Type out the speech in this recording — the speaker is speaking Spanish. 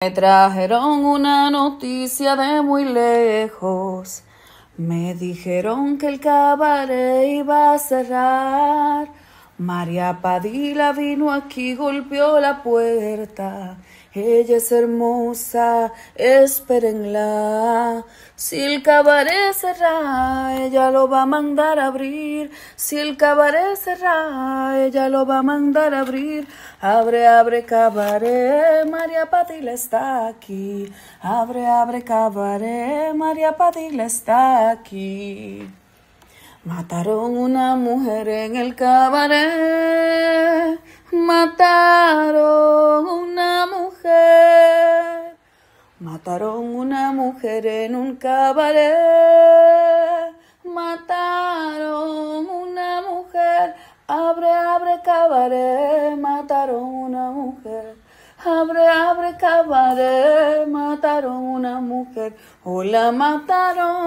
Me trajeron una noticia de muy lejos. Me dijeron que el cabaret iba a cerrar. María Padilla vino aquí, golpeó la puerta. Ella es hermosa, espérenla. Si el cabaret cerra, ella lo va a mandar a abrir. Si el cabaret cerra, ella lo va a mandar a abrir. Abre, abre cabaret, María Padilla está aquí. Abre, abre cabaret, María Padilla está aquí. Mataron una mujer en el cabaret. Mataron una mujer. Mataron una mujer en un cabaret. Mataron una mujer. Abre, abre cabaret. Mataron una mujer. Abre, abre cabaret. Mataron una mujer. O la mataron.